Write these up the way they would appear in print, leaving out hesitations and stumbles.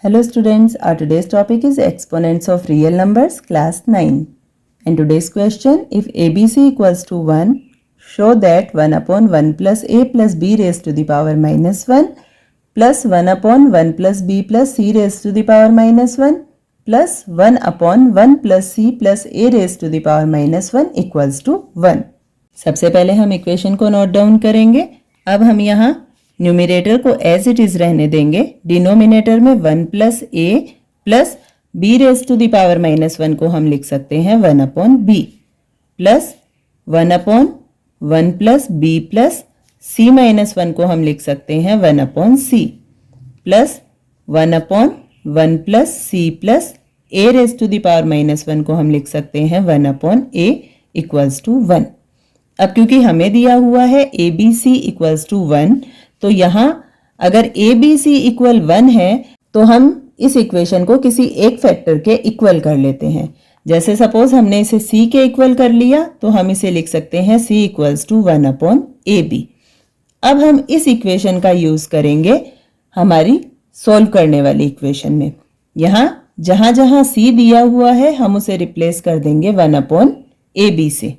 Hello students, our today's topic is exponents of real numbers, class 9. And today's question, if ABC equals to 1, show that 1 upon 1 plus A plus B raised to the power minus 1 plus 1 upon 1 plus B plus C raised to the power minus 1 plus 1 upon 1 plus C plus A raised to the power minus 1 equals to 1. सबसे पहले हम equation को note down करेंगे. अब हम यहाँ numerator को as it is रहने देंगे. डिनोमिनेटर में 1 plus A plus B raise to the power minus 1 को हम लिख सकते हैं 1 upon B plus 1 upon 1 plus B plus C minus 1 को हम लिख सकते हैं 1 upon C plus 1 upon 1 plus C plus A raise to the power minus 1 को हम लिख सकते हैं 1 अपॉन ए इक्वल्स टू 1. अब क्योंकि हमें दिया हुआ है ए बी सी इक्वल्स टू 1, तो यहाँ अगर ए बी सी इक्वल 1 है तो हम इस इक्वेशन को किसी एक फैक्टर के इक्वल कर लेते हैं. जैसे सपोज हमने इसे c के इक्वल कर लिया तो हम इसे लिख सकते हैं c equals to 1 upon A b. अब हम इस इक्वेशन का यूज करेंगे हमारी सॉल्व करने वाली इक्वेशन में. यहाँ जहां जहां c दिया हुआ है हम उसे रिप्लेस कर देंगे 1 अपॉन ए बी से.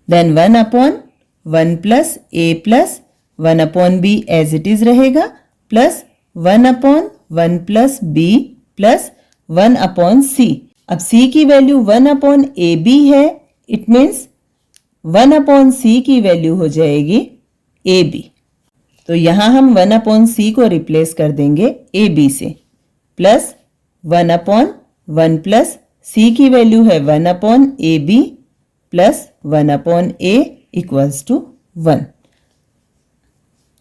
Then 1 upon 1 plus A plus 1 upon B as it is रहेगा plus 1 upon 1 plus B plus 1 upon C. अब c की वैल्यू 1 अपॉन ए बी है, इट मीन्स 1 अपॉन सी की वैल्यू हो जाएगी ए बी. तो यहां हम 1 अपॉन सी को रिप्लेस कर देंगे ए बी से प्लस 1 अपॉन 1 प्लस सी की वैल्यू है 1 upon A B plus 1 upon a equals to 1.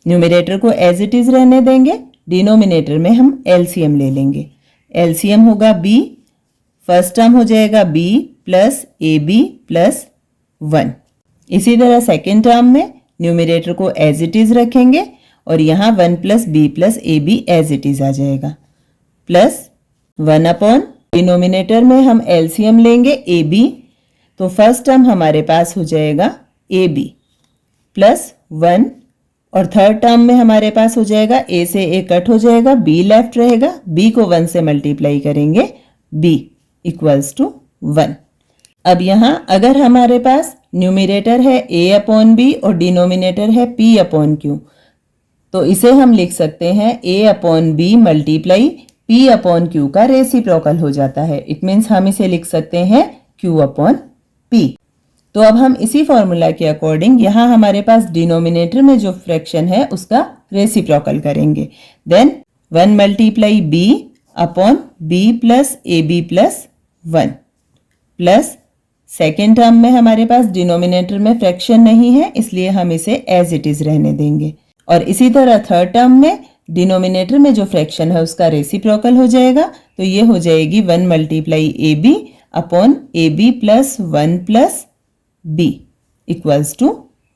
Numerator को एज इट इज रहने देंगे. डिनोमिनेटर में हम एलसीएम ले लेंगे. एलसीएम होगा b, फर्स्ट टर्म हो जाएगा b plus A B plus 1. इसी तरह सेकेंड टर्म में न्यूमिरेटर को एज इट इज रखेंगे और यहाँ 1 plus B plus A B as it is आ जाएगा प्लस 1 अपॉन डिनोमिनेटर में हम एलसीएम लेंगे ए बी, तो फर्स्ट टर्म हमारे पास हो जाएगा ए बी प्लस 1 और थर्ड टर्म में हमारे पास हो जाएगा a से a कट हो जाएगा, b लेफ्ट रहेगा, b को 1 से मल्टीप्लाई करेंगे b इक्वल्स टू 1. अब यहाँ अगर हमारे पास न्यूमिरेटर है a अपॉन b और डिनोमिनेटर है p अपॉन q, तो इसे हम लिख सकते हैं a upon b multiply p upon q का रेसिप्रोकल हो जाता है. इट मीन्स हम इसे लिख सकते हैं q अपॉन p. तो अब हम इसी फॉर्मूला के अकॉर्डिंग यहाँ हमारे पास डिनोमिनेटर में जो फ्रैक्शन है उसका रेसिप्रोकल करेंगे. Then 1 multiply b upon b plus A B plus 1 plus second term में हमारे पास डिनोमिनेटर में फ्रैक्शन नहीं है इसलिए हम इसे एज इट इज रहने देंगे. और इसी तरह थर्ड टर्म में डिनोमिनेटर में जो फ्रैक्शन है उसका रेसिप्रोकल हो जाएगा, तो ये हो जाएगी 1 multiply a b upon A B plus 1 plus b equals to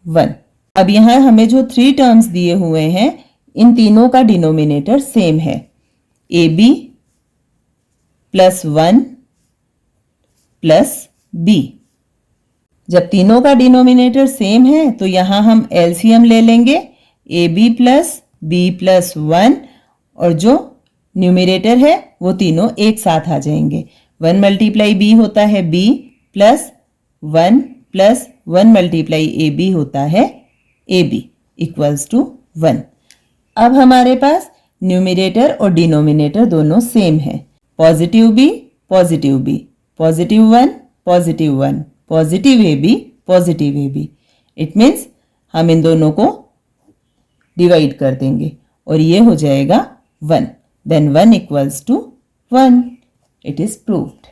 1. अब यहाँ हमें जो 3 टर्म्स दिए हुए हैं इन तीनों का डिनोमिनेटर सेम है. A B plus 1 plus b. जब तीनों का डिनोमिनेटर सेम है तो यहाँ हम एलसीएम ले लेंगे A B plus B plus 1 और जो न्यूमिरेटर है वो तीनों एक साथ आ जाएंगे. 1 मल्टीप्लाई बी होता है b plus 1 plus 1 multiply a b होता है ए बी इक्वल्स टू 1. अब हमारे पास न्यूमिरेटर और डिनोमिनेटर दोनों सेम है. Positive b positive b, positive 1 positive 1, positive a b positive a b. It means हम इन दोनों को डिवाइड कर देंगे और ये हो जाएगा 1. Then 1 equals to 1. It is proved.